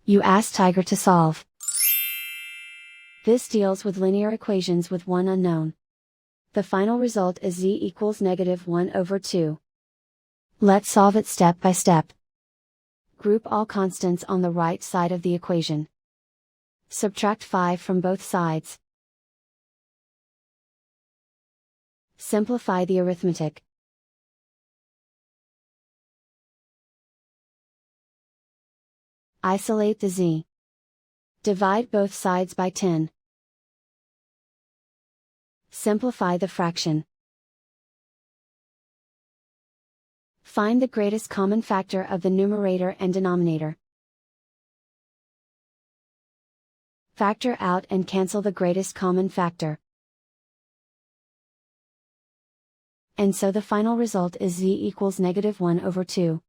You ask Tiger to solve. This deals with linear equations with one unknown. The final result is z equals -1/2. Let's solve it step by step. Group all constants on the right side of the equation. Subtract 5 from both sides. Simplify the arithmetic. Isolate the z. Divide both sides by 10. Simplify the fraction. Find the greatest common factor of the numerator and denominator. Factor out and cancel the greatest common factor. And so the final result is z equals -1/2.